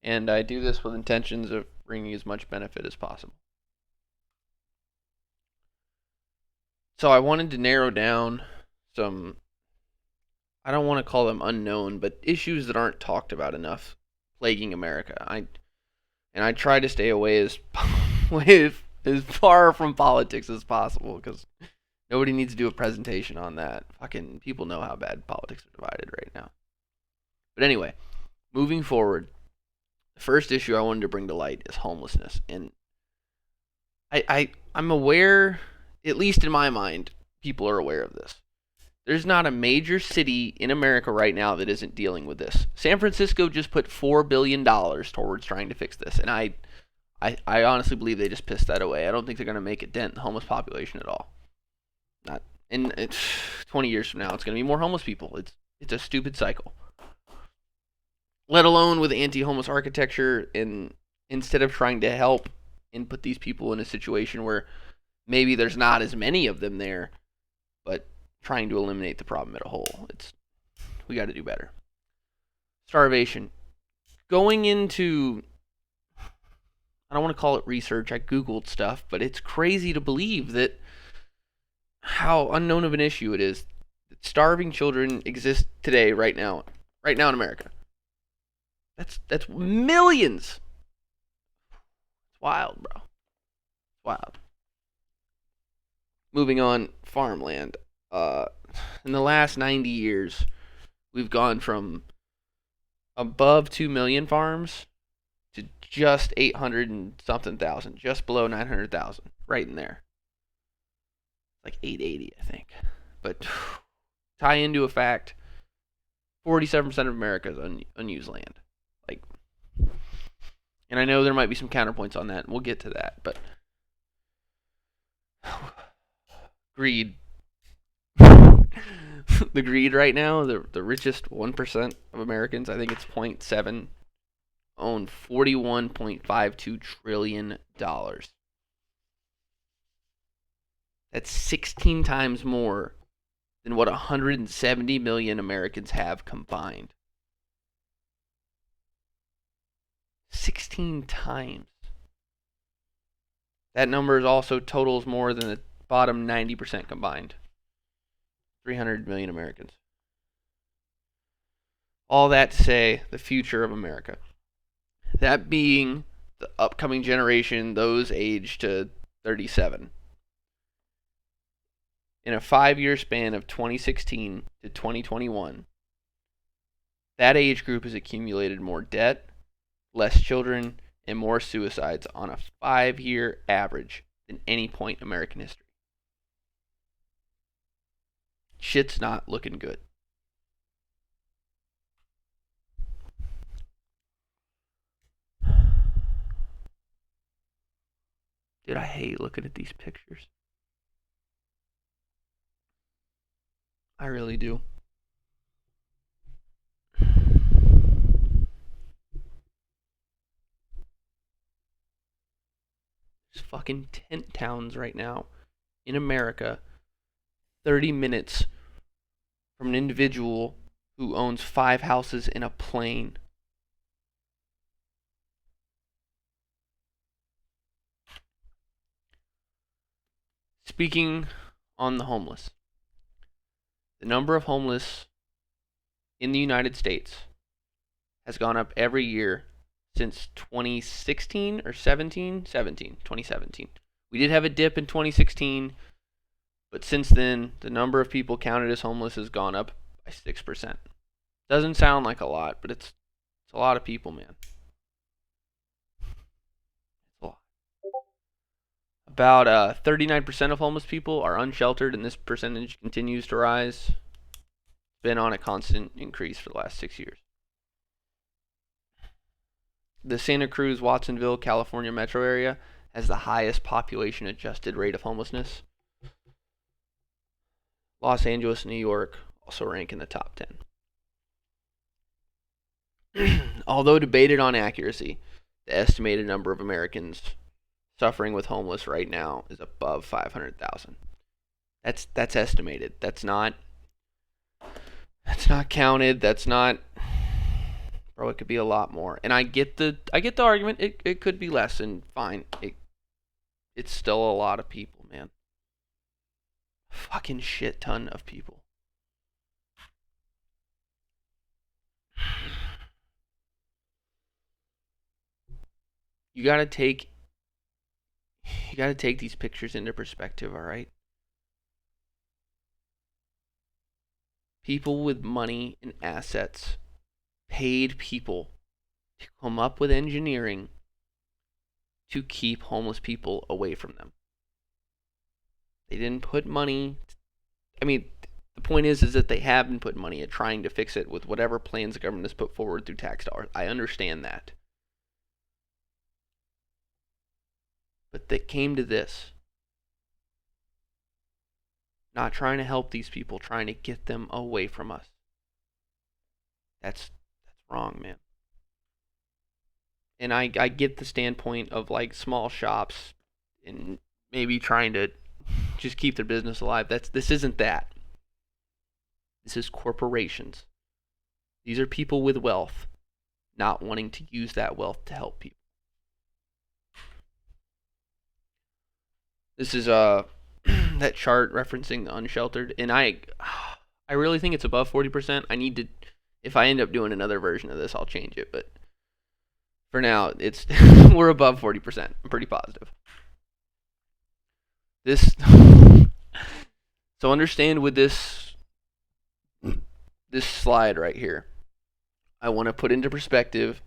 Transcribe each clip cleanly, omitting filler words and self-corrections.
and I do this with intentions of bringing as much benefit as possible. So I wanted to narrow down some, I don't want to call them unknown, but issues that aren't talked about enough plaguing America. I try to stay away as far from politics as possible because nobody needs to do a presentation on that. Fucking people know how bad politics are divided right now. But anyway, moving forward, the first issue I wanted to bring to light is homelessness, and I'm aware, at least in my mind, people are aware of this. There's not a major city in America right now that isn't dealing with this. San Francisco just put $4 billion towards trying to fix this, and I honestly believe they just pissed that away. I don't think they're going to make a dent in the homeless population at all. Not in it's 20 years from now, it's going to be more homeless people. It's a stupid cycle. Let alone with anti-homeless architecture, and instead of trying to help and put these people in a situation where maybe there's not as many of them there, but trying to eliminate the problem as a whole. We got to do better. Starvation. Going into, I don't want to call it research. I googled stuff, but it's crazy to believe that how unknown of an issue it is that starving children exist today, right now in America. That's millions. It's wild, bro. It's wild. Moving on, farmland. In the last 90 years, we've gone from above 2 million farms to just 800 and something thousand, just below 900,000, right in there. Like 880, I think. But tie into a fact, 47% of America is unused land. Like, and I know there might be some counterpoints on that, and we'll get to that, but greed. The greed right now, the richest 1% of Americans, I think it's 0.7, own $41.52 trillion. That's 16 times more than what 170 million Americans have combined. 16 times. That number is also totals more than the bottom 90% combined. 300 million Americans. All that to say, the future of America. That being the upcoming generation, those aged to 37. In a 5-year span of 2016 to 2021, that age group has accumulated more debt, less children, and more suicides on a 5-year average than any point in American history. Shit's not looking good. Dude, I hate looking at these pictures. I really do. There's fucking tent towns right now in America, 30 minutes from an individual who owns 5 houses in a plane. Speaking on the homeless, the number of homeless in the United States has gone up every year since 2016 or 17? 2017. We did have a dip in 2016, but since then, the number of people counted as homeless has gone up by 6%. Doesn't sound like a lot, but it's a lot of people, man. It's a lot. About 39% of homeless people are unsheltered, and this percentage continues to rise. It's been on a constant increase for the last 6 years. The Santa Cruz, Watsonville, California metro area has the highest population adjusted rate of homelessness. Los Angeles, New York also rank in the top 10. Although debated on accuracy, the estimated number of Americans suffering with homeless right now is above 500,000. That's estimated. That's not counted. That's not Bro, it could be a lot more. And I get the argument. It could be less, and fine. It's still a lot of people, man. Fucking shit ton of people. You gotta take these pictures into perspective, all right? People with money and assets paid people to come up with engineering to keep homeless people away from them. They didn't put money. I mean, the point is that they have been putting money at trying to fix it with whatever plans the government has put forward through tax dollars. I understand that. But they came to this. Not trying to help these people, trying to get them away from us. That's wrong, man. And I get the standpoint of like small shops and maybe trying to just keep their business alive. This isn't that. This is corporations. These are people with wealth not wanting to use that wealth to help people. This is that chart referencing the unsheltered, and I really think it's above 40%. I need to, if I end up doing another version of this, I'll change it, but for now, it's we're above 40%. I'm pretty positive. So understand with this slide right here, I want to put into perspective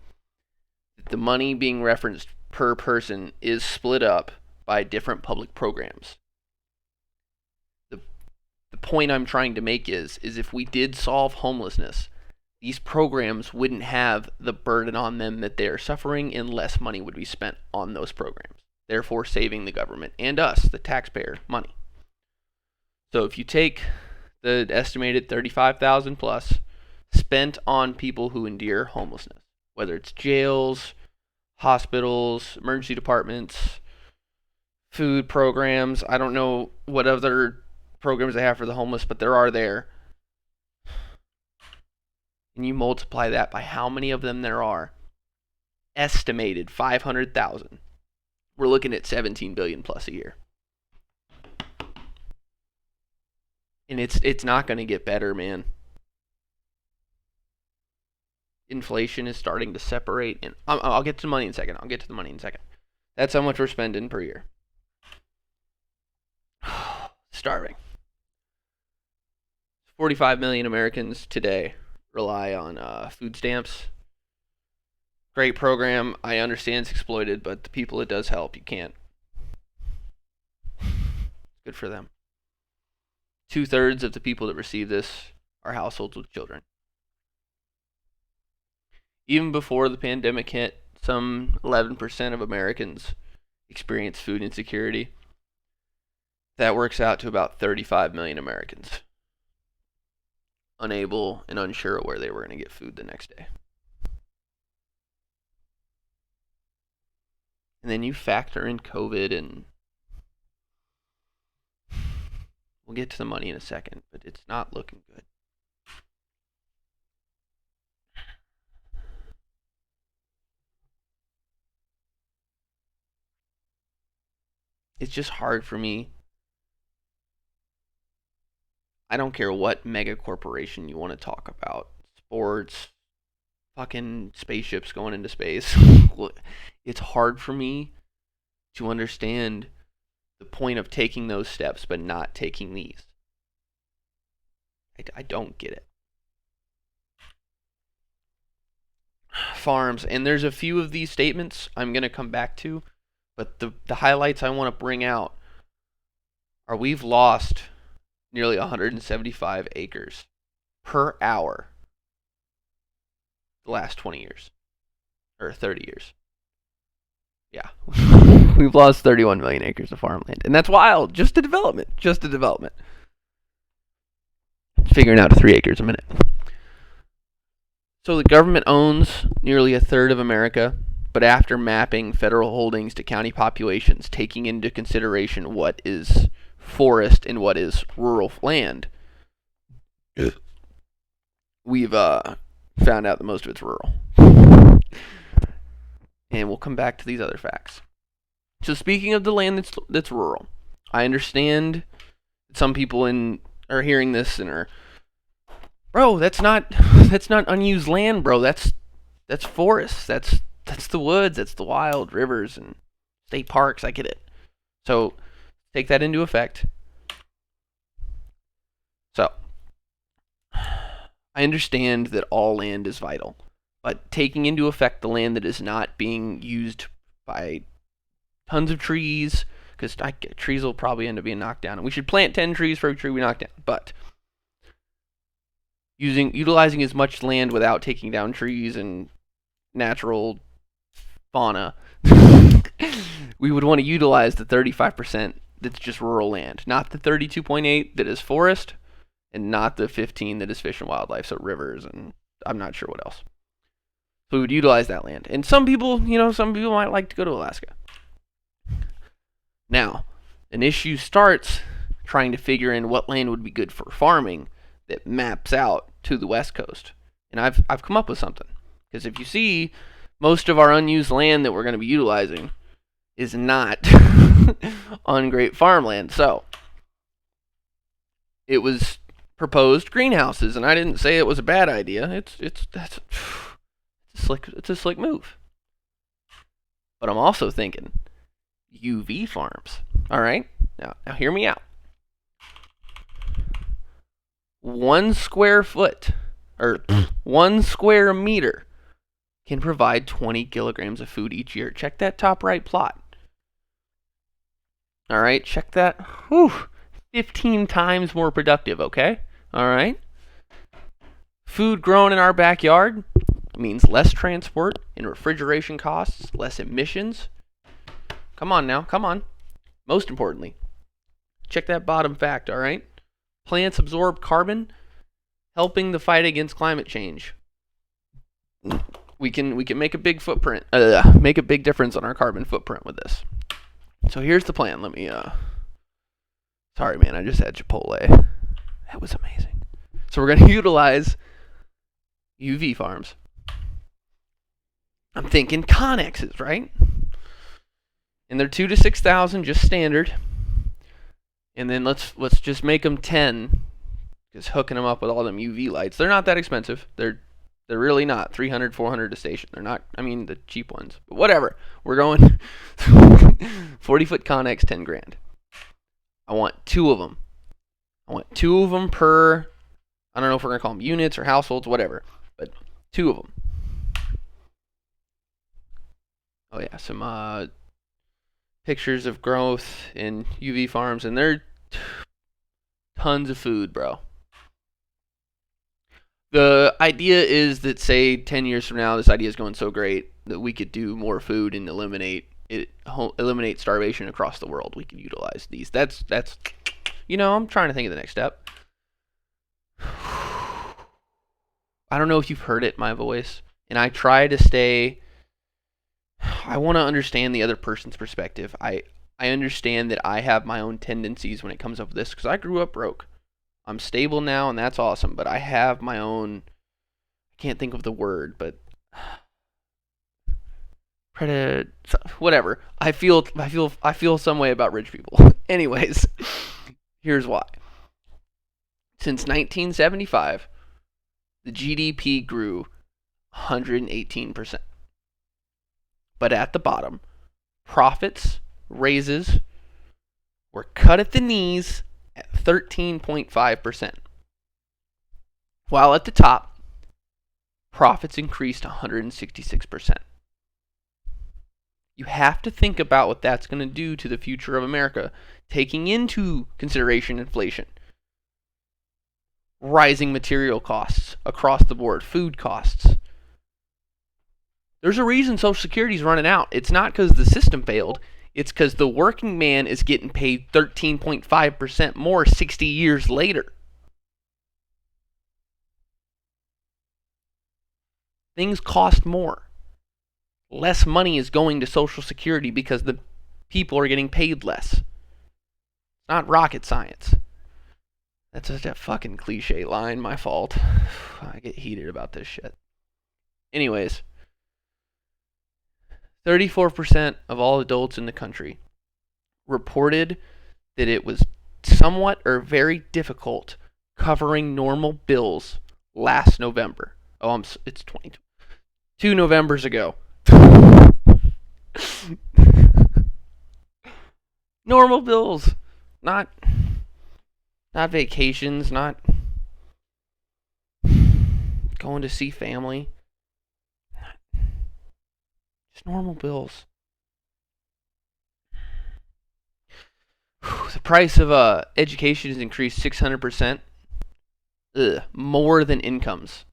that the money being referenced per person is split up by different public programs. The point I'm trying to make is if we did solve homelessness, these programs wouldn't have the burden on them that they're suffering, and less money would be spent on those programs, therefore saving the government and us, the taxpayer, money. So if you take the estimated 35,000 plus spent on people who endure homelessness, whether it's jails, hospitals, emergency departments, food programs, I don't know what other programs they have for the homeless, but there are there. And you multiply that by how many of them there are, estimated 500,000. We're looking at 17 billion plus a year. And it's not going to get better, man. Inflation is starting to separate, and I'll get to the money in a second. That's how much we're spending per year. Starving. 45 million Americans today rely on food stamps. Great program. I understand it's exploited, but the people it does help, you can't. Good for them. 2/3 of the people that receive this are households with children. Even before the pandemic hit, some 11% of Americans experience food insecurity. That works out to about 35 million Americans unable and unsure of where they were going to get food the next day. And then you factor in COVID, and we'll get to the money in a second, but it's not looking good. It's just hard for me. I don't care what mega corporation you want to talk about. Sports, fucking spaceships going into space. It's hard for me to understand the point of taking those steps but not taking these. I don't get it. Farms, and there's a few of these statements I'm going to come back to, but the highlights I want to bring out are we've lost nearly 175 acres per hour the last 20 years. Or 30 years. Yeah. We've lost 31 million acres of farmland. And that's wild. Just a development. Figuring out 3 acres a minute. So the government owns nearly 1/3 of America, but after mapping federal holdings to county populations, taking into consideration what is forest and what is rural land, we've found out that most of it's rural. And we'll come back to these other facts. So speaking of the land that's rural, I understand some people are hearing this and are, bro, that's not unused land, bro. That's forests. That's the woods. That's the wild rivers and state parks. I get it. So take that into effect. So I understand that all land is vital, but taking into effect the land that is not being used by tons of trees, because trees will probably end up being knocked down, and we should plant 10 trees for every tree we knock down. But utilizing as much land without taking down trees and natural fauna, we would want to utilize the 35% that's just rural land, not the 32.8 that is forest, and not the 15 that is fish and wildlife, so rivers and I'm not sure what else. So we would utilize that land. And some people might like to go to Alaska. Now, an issue starts trying to figure in what land would be good for farming that maps out to the West Coast. And I've come up with something. Because if you see, most of our unused land that we're going to be utilizing is not on great farmland. So, it was proposed greenhouses, and I didn't say it was a bad idea. It's a slick move. But I'm also thinking UV farms. All right? Now hear me out. 1 square foot or 1 square meter can provide 20 kilograms of food each year. Check that top right plot. All right, check that. Whew, 15 times more productive, okay? All right. Food grown in our backyard means less transport and refrigeration costs, less emissions. Come on now, come on. Most importantly, check that bottom fact, all right? Plants absorb carbon, helping the fight against climate change. We can make a big make a big difference on our carbon footprint with this. So here's the plan. Let me sorry man, I just had Chipotle. That was amazing. So we're going to utilize UV farms. I'm thinking connexes, right? And they're 2 to 6,000, just standard. And then let's just make them 10, because hooking them up with all them UV lights, they're not that expensive. They're really not. 300, 400 a station. They're not. I mean, the cheap ones, but whatever. We're going 40-foot Connex, 10 grand. I want 2 of them. I want 2 of them per. I don't know if we're gonna call them units or households, whatever, but 2 of them. Oh yeah, some pictures of growth in UV farms, and they're tons of food, bro. The idea is that, say, 10 years from now, this idea is going so great that we could do more food and eliminate starvation across the world. We could utilize these. That's I'm trying to think of the next step. I don't know if you've heard it, my voice, and I try to stay. I want to understand the other person's perspective. I understand that I have my own tendencies when it comes up with this, because I grew up broke. I'm stable now, and that's awesome, but I have my own. I can't think of the word, but whatever. I feel some way about rich people. Anyways, here's why. Since 1975, the GDP grew 118%. But at the bottom, profits, raises, were cut at the knees at 13.5%. While at the top, profits increased 166%. You have to think about what that's going to do to the future of America, taking into consideration inflation, rising material costs across the board, food costs. There's a reason Social Security is running out. It's not because the system failed. It's because the working man is getting paid 13.5% more 60 years later. Things cost more. Less money is going to Social Security because the people are getting paid less. It's not rocket science. That's such a fucking cliche line. My fault. I get heated about this shit. Anyways, 34% of all adults in the country reported that it was somewhat or very difficult covering normal bills last November. It's 2 Novembers ago. Normal bills, not vacations, not going to see family. Just normal bills. The price of education has increased 600%. More than incomes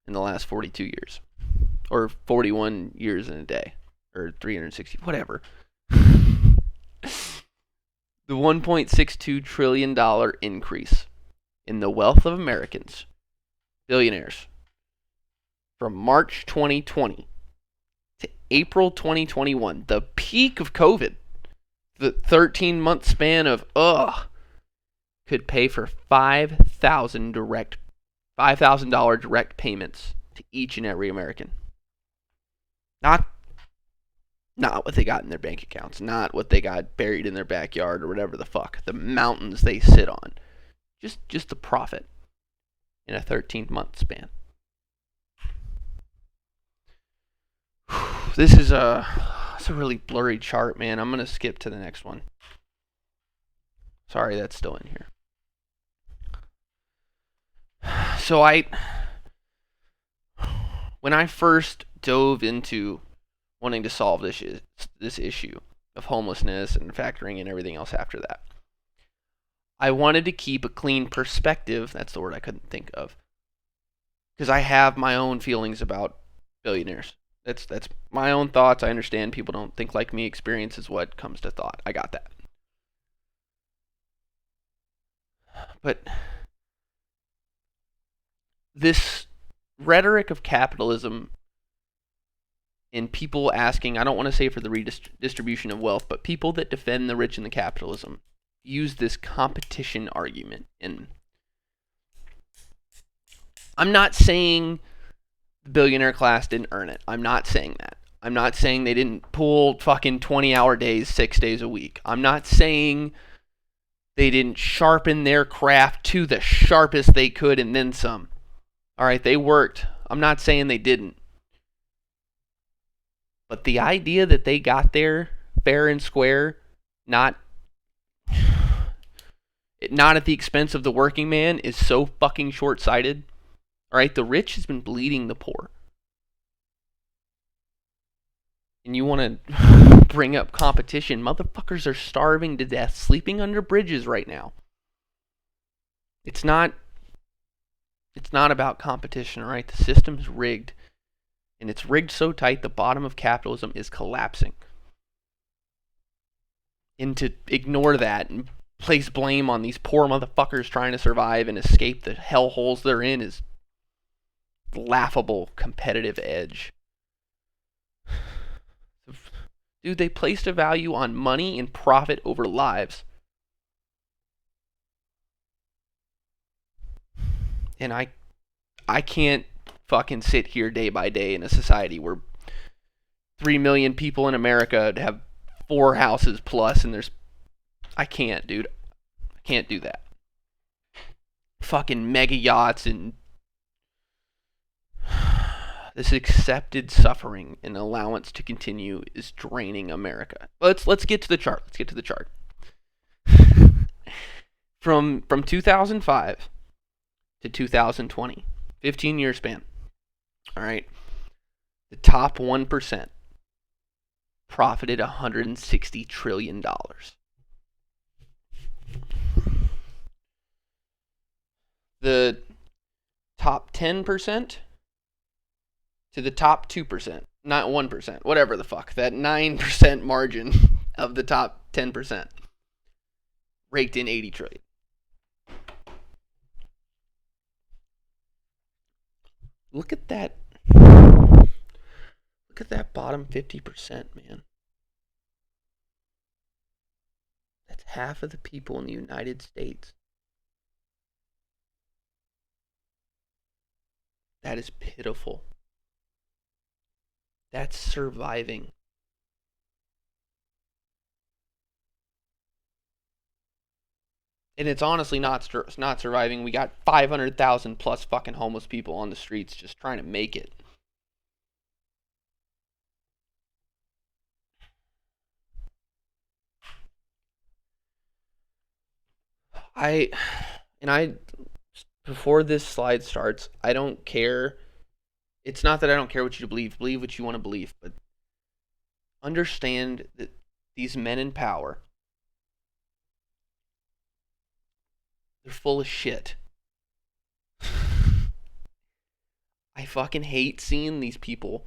in the last 42 years. Or 41 years in a day. Or 360, whatever. The $1.62 trillion increase in the wealth of Americans, billionaires, from March 2020 to April 2021, the peak of COVID, the 13-month span of could pay for $5,000 direct payments to each and every American. Not what they got in their bank accounts, not what they got buried in their backyard or whatever the fuck, the mountains they sit on. Just the profit in a 13-month span. This is it's a really blurry chart, man. I'm going to skip to the next one. Sorry, that's still in here. So when I first dove into wanting to solve this issue of homelessness and factoring in everything else after that, I wanted to keep a clean perspective. That's the word I couldn't think of. Because I have my own feelings about billionaires. That's my own thoughts. I understand people don't think like me. Experience is what comes to thought. I got that. But this rhetoric of capitalism and people asking, I don't want to say for the redistribution of wealth, but people that defend the rich and the capitalism use this competition argument. And I'm not saying the billionaire class didn't earn it. I'm not saying that. I'm not saying they didn't pull fucking 20-hour days 6 days a week. I'm not saying they didn't sharpen their craft to the sharpest they could and then some. All right, they worked. I'm not saying they didn't. But the idea that they got there fair and square, not at the expense of the working man, is so fucking short-sighted. All right, the rich has been bleeding the poor. And you want to bring up competition. Motherfuckers are starving to death, sleeping under bridges right now. It's not about competition, all right? The system's rigged. And it's rigged so tight, the bottom of capitalism is collapsing. And to ignore that and place blame on these poor motherfuckers trying to survive and escape the hellholes they're in is laughable competitive edge. Dude, they placed a value on money and profit over lives. And I can't fucking sit here day by day in a society where 3 million people in America have 4 houses plus, and I can't, dude. I can't do that. Fucking mega yachts and this accepted suffering and allowance to continue is draining America. Let's get to the chart. Let's get to the chart. From 2005 to 2020, 15-year span. All right. The top 1% profited $160 trillion. The top 10% to the top 2%, not 1%, whatever the fuck, that 9% margin of the top 10% raked in $80 trillion. Look at that. Look at that bottom 50%, man. That's half of the people in the United States. That is pitiful. That's surviving. And it's honestly not surviving. We got 500,000 plus fucking homeless people on the streets just trying to make it. I and I before this slide starts, I don't care. It's not that I don't care what you believe. Believe what you want to believe, but understand that these men in power, they're full of shit. I fucking hate seeing these people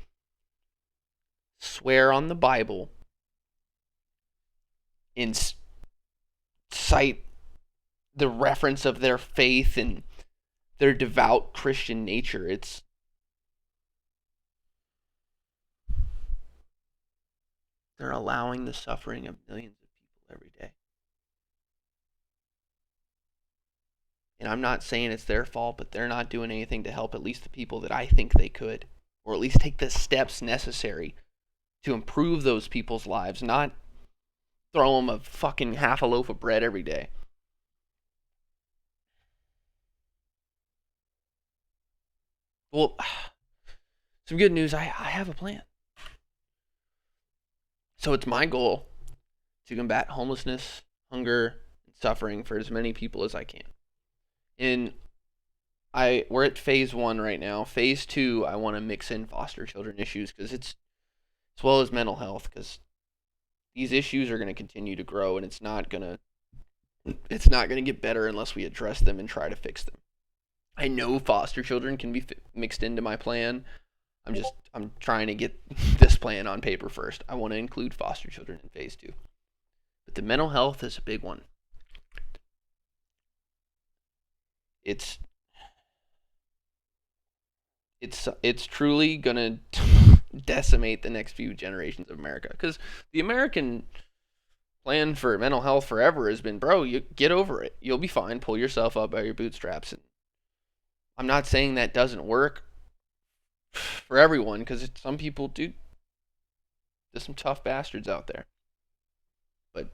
swear on the Bible and cite the reference of their faith and their devout Christian nature. They're allowing the suffering of millions of people every day. And I'm not saying it's their fault, but they're not doing anything to help at least the people that I think they could, or at least take the steps necessary to improve those people's lives, not throw them a fucking half a loaf of bread every day. Well, some good news. I have a plan. So it's my goal to combat homelessness, hunger, and suffering for as many people as I can. And we're at phase 1 right now. Phase 2, I want to mix in foster children issues because it's as well as mental health, because these issues are going to continue to grow, and it's not going to get better unless we address them and try to fix them. I know foster children can be mixed into my plan. I'm trying to get this plan on paper first. I want to include foster children in phase 2. But the mental health is a big one. It's truly gonna decimate the next few generations of America, because the American plan for mental health forever has been, bro, you get over it, you'll be fine, pull yourself up by your bootstraps. And I'm not saying that doesn't work for everyone, because some people do. There's some tough bastards out there, but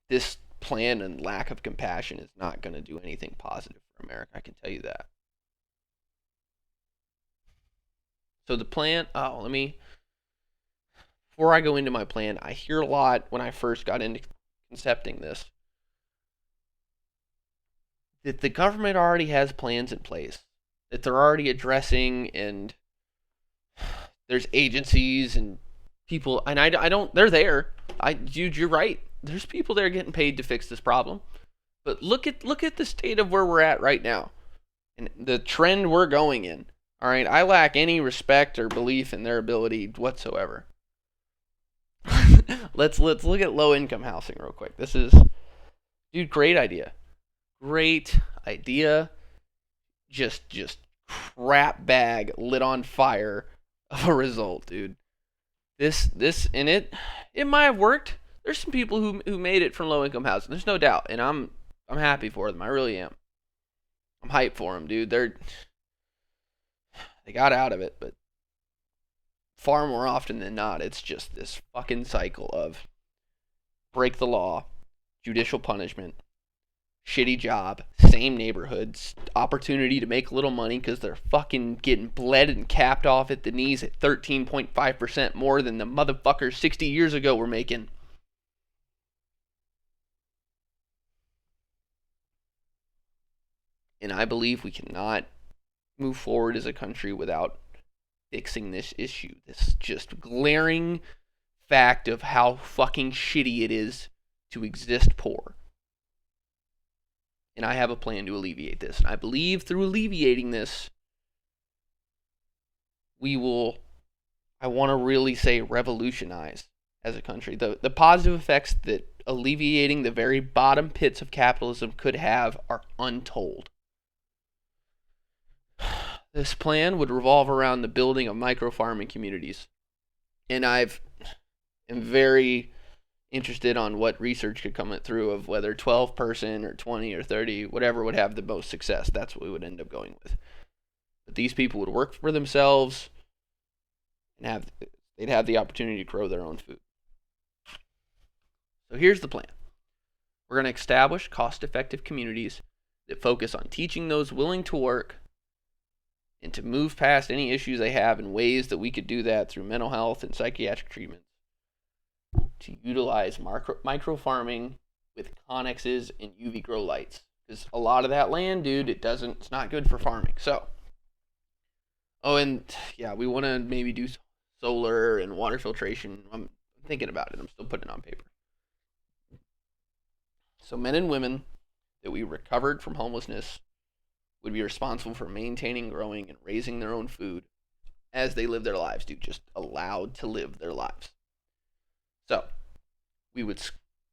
this plan and lack of compassion is not going to do anything positive for America. I can tell you that. So the plan, before I go into my plan, I hear a lot when I first got into concepting this, that the government already has plans in place, that they're already addressing, and there's agencies and people, and I don't, they're there. Dude, you're right. There's people there getting paid to fix this problem. But look at the state of where we're at right now, and the trend we're going in. All right, I lack any respect or belief in their ability whatsoever. let's look at low income housing real quick. This is, dude, great idea. Great idea. Just crap bag lit on fire of a result, dude. This and it might have worked. There's some people who made it from low income housing. There's no doubt, and I'm happy for them. I really am. I'm hyped for them, dude. They got out of it, but far more often than not, it's just this fucking cycle of break the law, judicial punishment, shitty job, same neighborhoods, opportunity to make a little money because they're fucking getting bled and capped off at the knees at 13.5% more than the motherfuckers 60 years ago were making. And I believe we cannot move forward as a country without fixing this issue. This just glaring fact of how fucking shitty it is to exist poor. And I have a plan to alleviate this. And I believe through alleviating this, I want to really say revolutionize as a country. The positive effects that alleviating the very bottom pits of capitalism could have are untold. This plan would revolve around the building of micro-farming communities. And am very interested on what research could come through of whether 12 person or 20 or 30, whatever would have the most success. That's what we would end up going with. But these people would work for themselves. and they'd have the opportunity to grow their own food. So here's the plan. We're going to establish cost-effective communities that focus on teaching those willing to work and to move past any issues they have in ways that we could do that through mental health and psychiatric treatments, to utilize micro farming with connexes and UV grow lights. Because a lot of that land, dude, it's not good for farming. So, and yeah, we want to maybe do solar and water filtration. I'm thinking about it. I'm still putting it on paper. So men and women that we recovered from homelessness would be responsible for maintaining, growing, and raising their own food as they live their lives, dude. Just allowed to live their lives. So we would,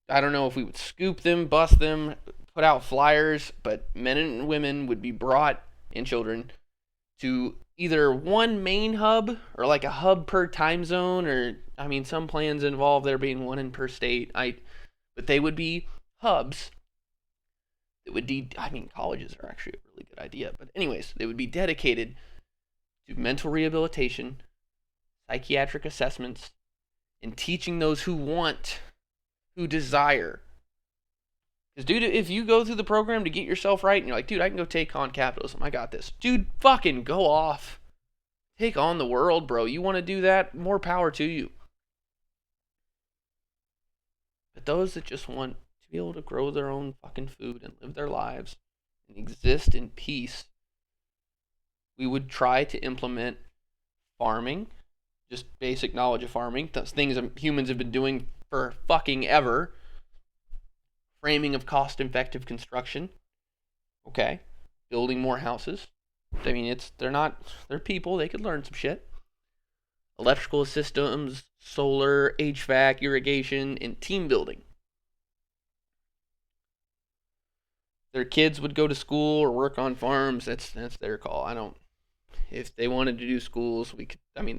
I don't know if we would scoop them, bust them, put out flyers, but men and women would be brought, and children, to either one main hub or like a hub per time zone, or I mean, some plans involve there being one in per state. But they would be hubs that would colleges are actually a really good idea, but anyways, they would be dedicated to mental rehabilitation, psychiatric assessments, and teaching those who desire. Because, dude, if you go through the program to get yourself right and you're like, dude, I can go take on capitalism, I got this. Dude, fucking go off. Take on the world, bro. You want to do that? More power to you. But those that just want to be able to grow their own fucking food and live their lives and exist in peace, we would try to implement farming, just basic knowledge of farming, things humans have been doing for fucking ever. Framing of cost-effective construction. Okay. Building more houses. I mean, they're people, they could learn some shit. Electrical systems, solar, HVAC, irrigation, and team building. Their kids would go to school or work on farms. That's their call. If they wanted to do schools, the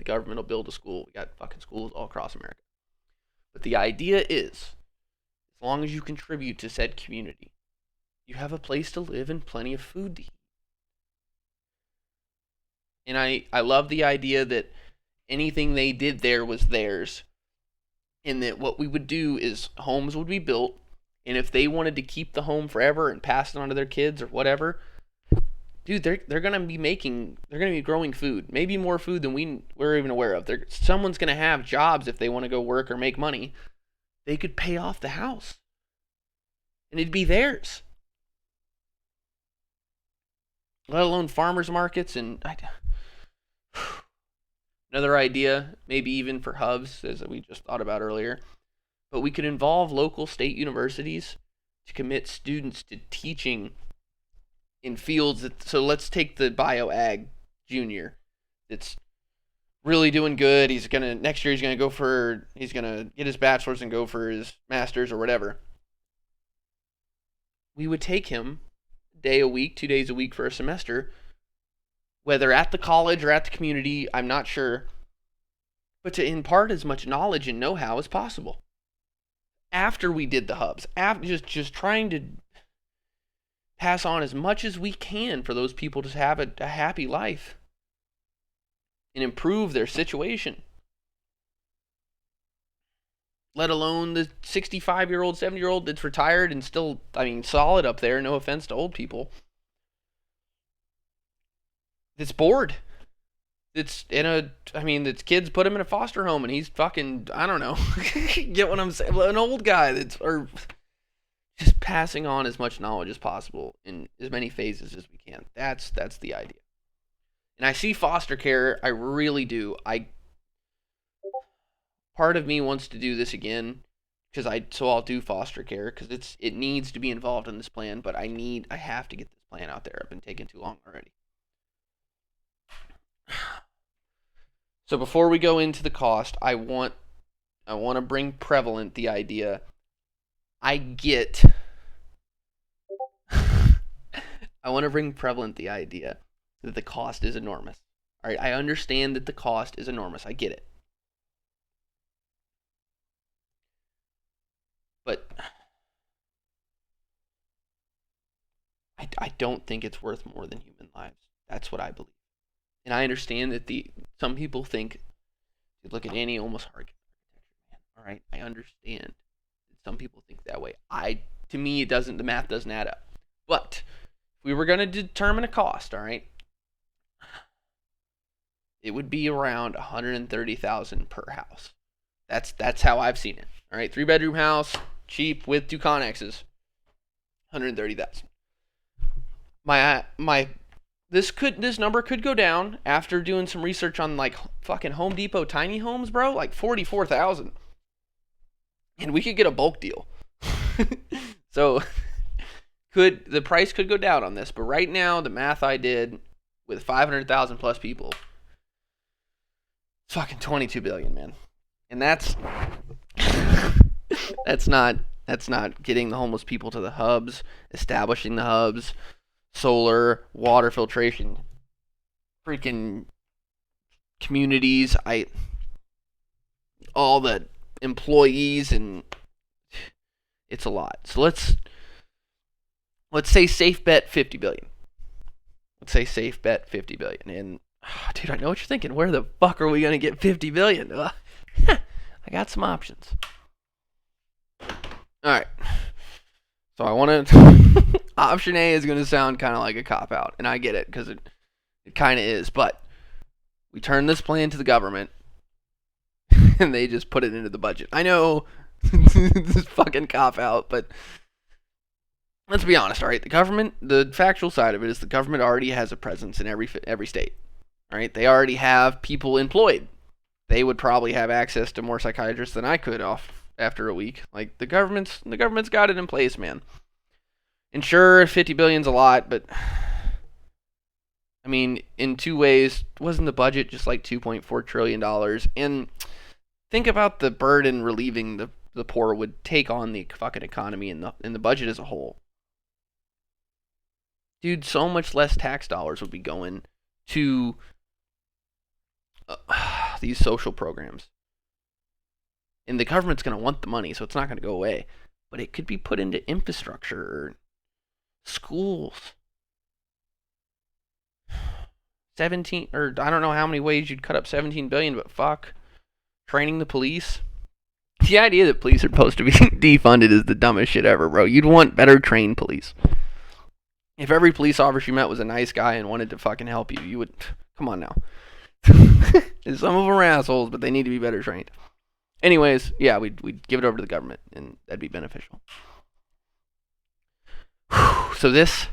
government will build a school. We got fucking schools all across America. But the idea is, as long as you contribute to said community, you have a place to live and plenty of food to eat. And I love the idea that anything they did there was theirs. And that what we would do is homes would be built, and if they wanted to keep the home forever and pass it on to their kids or whatever, dude, they're gonna be growing food, maybe more food than we're even aware of. Someone's gonna have jobs if they want to go work or make money. They could pay off the house, and it'd be theirs. Let alone farmers markets and another idea, maybe even for hubs, as we just thought about earlier. But we could involve local state universities to commit students to teaching in fields so let's take the bioag junior that's really doing good. Next year he's gonna get his bachelor's and go for his master's or whatever. We would take him a day a week, 2 days a week for a semester, whether at the college or at the community, I'm not sure, but to impart as much knowledge and know-how as possible. After we did the hubs, just trying to pass on as much as we can for those people to have a happy life and improve their situation. Let alone the 65-year-old, 70-year-old that's retired and still, solid up there, no offense to old people, that's bored. That's kids put him in a foster home and he's fucking, I don't know, get what I'm saying? An old guy or just passing on as much knowledge as possible in as many phases as we can. That's the idea. And I see foster care, I really do. Part of me wants to do this again, so I'll do foster care because it needs to be involved in this plan, but I have to get this plan out there. I've been taking too long already. So before we go into the cost, I want to bring prevalent the idea. I want to bring prevalent the idea that the cost is enormous. All right, I understand that the cost is enormous. I get it. But I don't think it's worth more than human lives. That's what I believe. And I understand that some people think You look at any almost architecture, man. All right, I understand. Some people think that way. To me, it doesn't. The math doesn't add up. But if we were going to determine a cost, all right, it would be around $130,000 per house. That's how I've seen it. All right, 3-bedroom house, cheap with 2 connexes, $130,000. This number could go down after doing some research on like fucking Home Depot tiny homes, bro, like 44,000. And we could get a bulk deal. So the price could go down on this, but right now the math I did with 500,000 plus people, it's fucking 22 billion, man. And that's not getting the homeless people to the hubs, establishing the hubs, solar, water filtration, freaking communities, all the employees, and it's a lot. So let's say safe bet 50 billion. Let's say safe bet 50 billion. And dude, I know what you're thinking. Where the fuck are we going to get 50 billion? I got some options. All right. So I want to option A is going to sound kind of like a cop out, and I get it cuz it kind of is, but we turn this plan to the government and they just put it into the budget. I know this is fucking cop out, but let's be honest, all right? The government, the factual side of it is the government already has a presence in every state. All right? They already have people employed. They would probably have access to more psychiatrists than I could after a week. Like the government's got it in place, man. And sure, 50 billion's a lot, but I mean, in 2 ways, wasn't the budget just like $2.4 trillion? And think about the burden relieving the poor would take on the fucking economy and the budget as a whole. Dude, so much less tax dollars would be going to these social programs. And the government's going to want the money, so it's not going to go away. But it could be put into infrastructure or schools. 17, or I don't know how many ways you'd cut up 17 billion, but fuck. Training the police. The idea that police are supposed to be defunded is the dumbest shit ever, bro. You'd want better trained police. If every police officer you met was a nice guy and wanted to fucking help you, you would... Come on now. Some of them are assholes, but they need to be better trained. Anyways, yeah, we'd give it over to the government, and that'd be beneficial. So this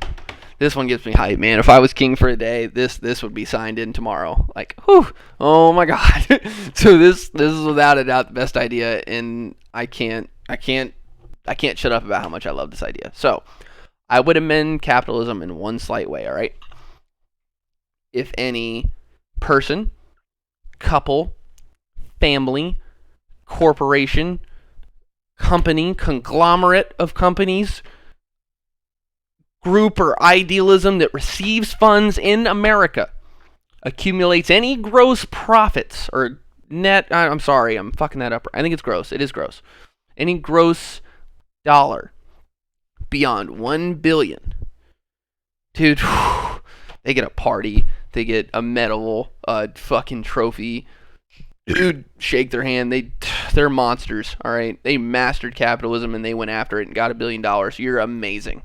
one gets me hyped, man. If I was king for a day, this would be signed in tomorrow. Like, whew, oh my god. So this is without a doubt the best idea, and I can't shut up about how much I love this idea. So I would amend capitalism in one slight way, all right? If any person, couple, family, corporation, company, conglomerate of companies, group or idealism that receives funds in America accumulates any gross profits or net, I'm sorry, I'm fucking that up. I think it's gross. It is gross. Any gross dollar beyond 1 billion. Dude, they get a party. They get a medal, a fucking trophy. Dude, shake their hand. They're monsters, all right? They mastered capitalism and they went after it and got $1 billion. You're amazing.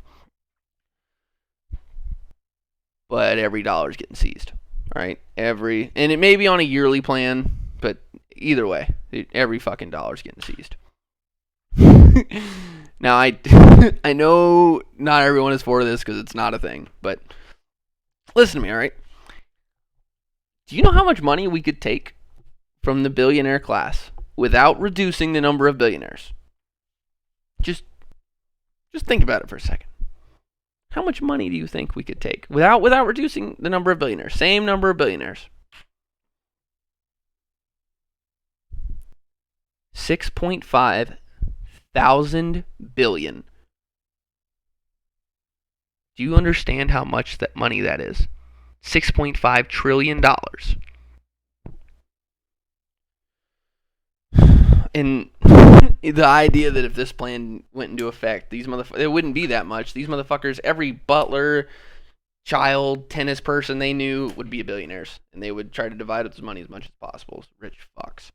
But every dollar's getting seized, all right? And it may be on a yearly plan, but either way, every fucking dollar's getting seized. Now, I know not everyone is for this because it's not a thing, but listen to me, all right? Do you know how much money we could take from the billionaire class without reducing the number of billionaires? Just think about it for a second. How much money do you think we could take without reducing the number of billionaires? Same number of billionaires. 6.5 thousand billion. Do you understand how much that money that is? $6.5 trillion. And the idea that if this plan went into effect, it wouldn't be that much. These motherfuckers, every butler, child, tennis person they knew would be billionaires. And they would try to divide up this money as much as possible. Rich fucks.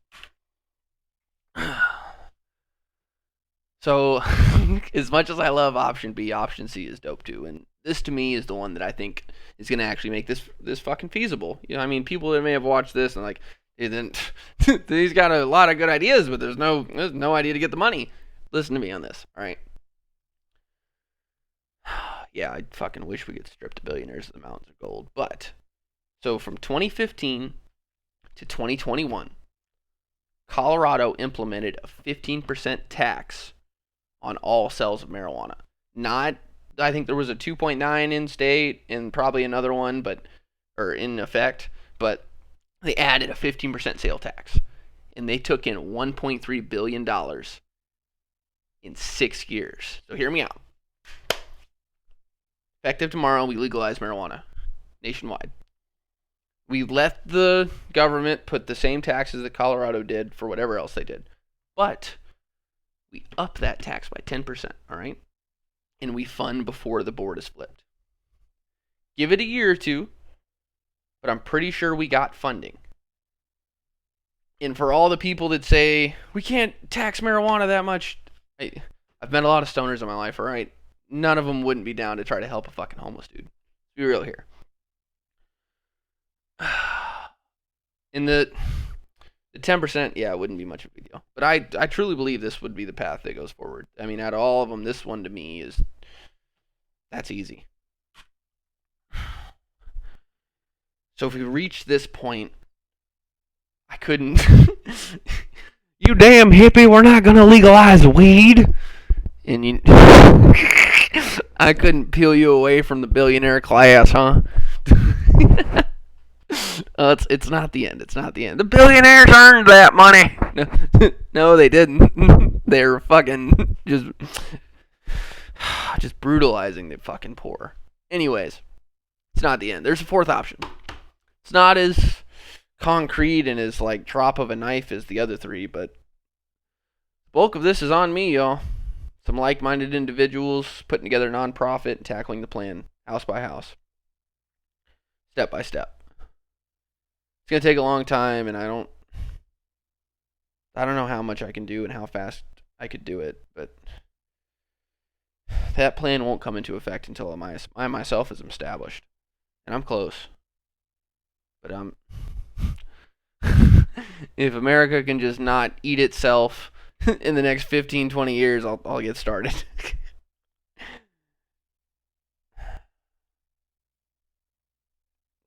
So, as much as I love option B, option C is dope too. And this to me is the one that I think is going to actually make this fucking feasible. You know, I mean, people that may have watched this and like, hey, then he's got a lot of good ideas, but there's no idea to get the money. Listen to me on this, all right? Yeah, I fucking wish we could strip the billionaires of the mountains of gold. But, so from 2015 to 2021, Colorado implemented a 15% tax on all sales of marijuana. Not, I think there was a 2.9 in state and probably another one, or in effect, but they added a 15% sale tax. And they took in $1.3 billion in 6 years. So hear me out. Effective tomorrow, we legalize marijuana nationwide. We let the government put the same taxes that Colorado did for whatever else they did. But we up that tax by 10%, all right? And we fund before the board is flipped. Give it a year or two, but I'm pretty sure we got funding. And for all the people that say, we can't tax marijuana that much, I've met a lot of stoners in my life, all right? None of them wouldn't be down to try to help a fucking homeless dude. Be real here. In the 10%, yeah, it wouldn't be much of a big deal. But I truly believe this would be the path that goes forward. I mean, out of all of them, this one to me that's easy. So if we reach this point, I couldn't. You damn hippie, we're not going to legalize weed. And I couldn't peel you away from the billionaire class, huh? It's not the end. It's not the end. The billionaires earned that money. No, they didn't. They're fucking just brutalizing the fucking poor. Anyways, it's not the end. There's a fourth option. It's not as concrete and as like drop of a knife as the other three, but the bulk of this is on me, y'all. Some like-minded individuals putting together a nonprofit and tackling the plan house by house, step by step. It's gonna take a long time, and I don't know how much I can do and how fast I could do it, but that plan won't come into effect until I myself is established, and I'm close. But if America can just not eat itself in the next 15, 20 years, I'll get started.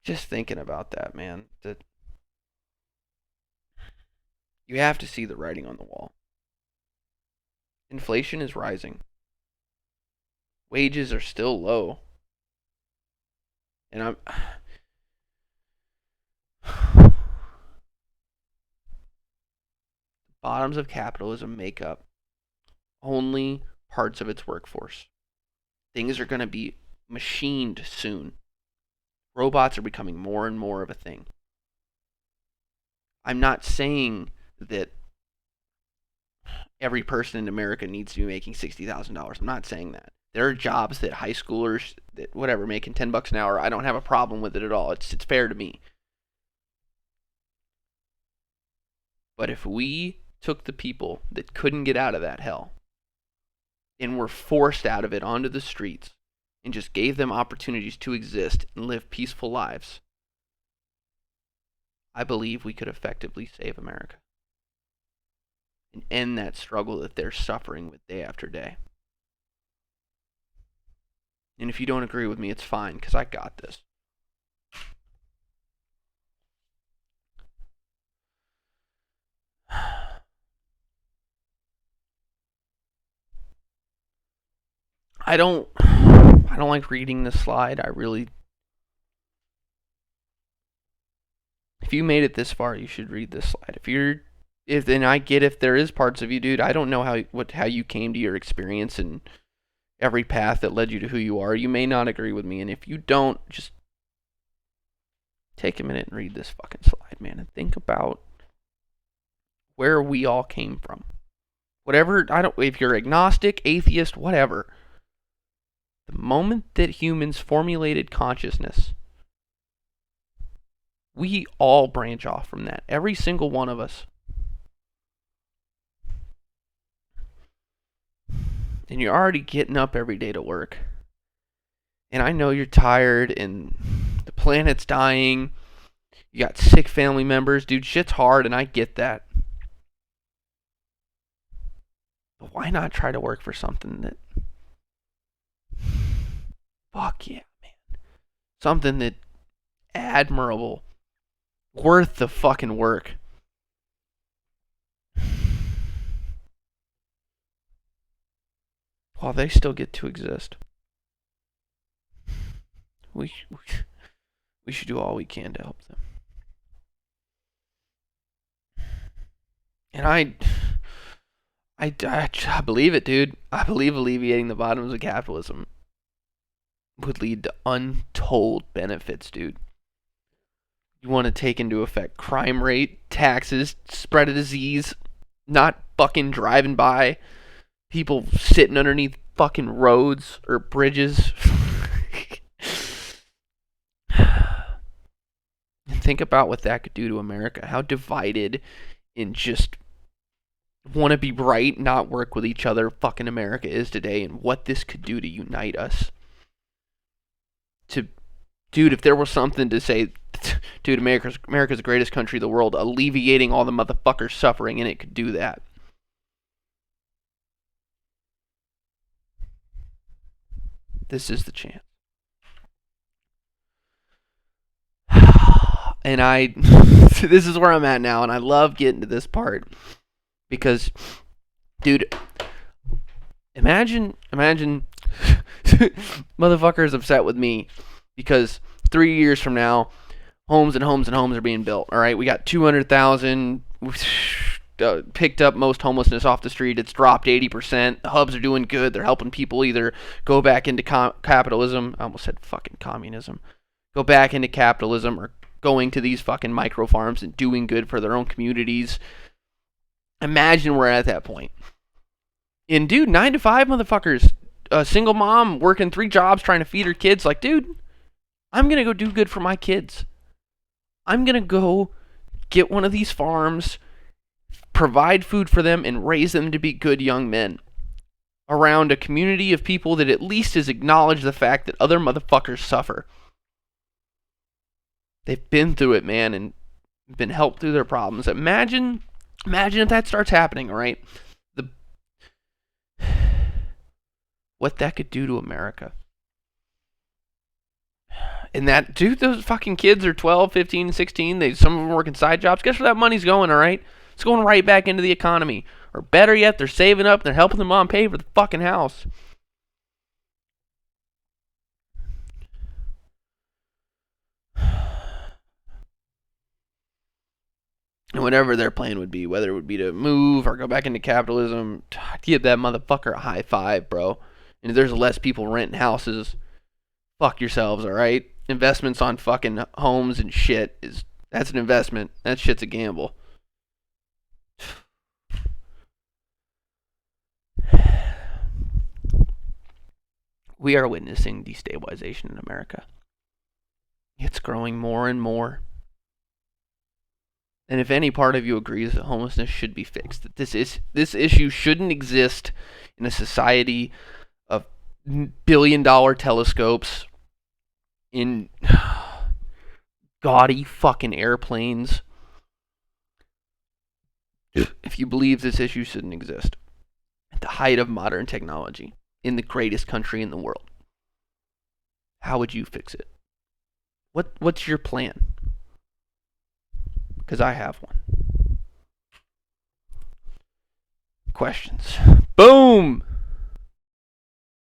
Just thinking about that, man. That you have to see the writing on the wall. Inflation is rising. Wages are still low. And bottoms of capitalism make up only parts of its workforce. Things are going to be machined soon. Robots are becoming more and more of a thing. I'm not saying that every person in America needs to be making $60,000. I'm not saying that. There are jobs that high schoolers, that whatever, making $10 an hour, I don't have a problem with it at all. It's fair to me. But if we took the people that couldn't get out of that hell and were forced out of it onto the streets and just gave them opportunities to exist and live peaceful lives, I believe we could effectively save America and end that struggle that they're suffering with day after day. And if you don't agree with me, it's fine, because I got this. I don't like reading this slide. If you made it this far, you should read this slide. If there is parts of you, dude, I don't know how you came to your experience and every path that led you to who you are. You may not agree with me, and if you don't, just take a minute and read this fucking slide, man, and think about where we all came from. If you're agnostic, atheist, whatever. The moment that humans formulated consciousness, we all branch off from that. Every single one of us. and you're already getting up every day to work. And I know you're tired and the planet's dying. You got sick family members. Dude, shit's hard, and I get that. But why not try to work for something that... Fuck yeah, man. Something that admirable. Worth the fucking work. While they still get to exist. We should do all we can to help them. And I believe it, dude. I believe alleviating the bottoms of capitalism would lead to untold benefits, dude. You want to take into effect crime rate, taxes, spread of disease, not fucking driving by, people sitting underneath fucking roads or bridges. And think about what that could do to America. How divided and just want to be right, not work with each other fucking America is today, and what this could do to unite us. Dude, if there was something to say, dude, America's the greatest country in the world, alleviating all the motherfuckers suffering, and it could do that. This is the chance. And this is where I'm at now, and I love getting to this part. Because, dude, imagine motherfuckers upset with me because 3 years from now, homes and homes and homes are being built. All right, we got 200,000 picked up most homelessness off the street. It's dropped 80%. The hubs are doing good. They're helping people either go back into capitalism. I almost said fucking communism. Go back into capitalism or going to these fucking micro farms and doing good for their own communities. Imagine we're at that point. And dude, 9 to 5 motherfuckers, a single mom working 3 jobs trying to feed her kids. Like, dude, I'm going to go do good for my kids. I'm going to go get one of these farms, provide food for them, and raise them to be good young men around a community of people that at least has acknowledged the fact that other motherfuckers suffer. They've been through it, man, and been helped through their problems. Imagine if that starts happening, all right? What that could do to America. And that, dude, those fucking kids are 12, 15, 16. Some of them working side jobs. Guess where that money's going, all right? It's going right back into the economy. Or better yet, they're saving up. They're helping their mom pay for the fucking house. And whatever their plan would be, whether it would be to move or go back into capitalism, give that motherfucker a high five, bro. And if there's less people renting houses, fuck yourselves, alright? Investments on fucking homes and shit, that's an investment. That shit's a gamble. We are witnessing destabilization in America. It's growing more and more. And if any part of you agrees that homelessness should be fixed, that this issue shouldn't exist in a society of billion-dollar telescopes, in gaudy fucking airplanes. If you believe this issue shouldn't exist at the height of modern technology in the greatest country in the world, how would you fix it? What's your plan? Because I have one. Questions. Boom!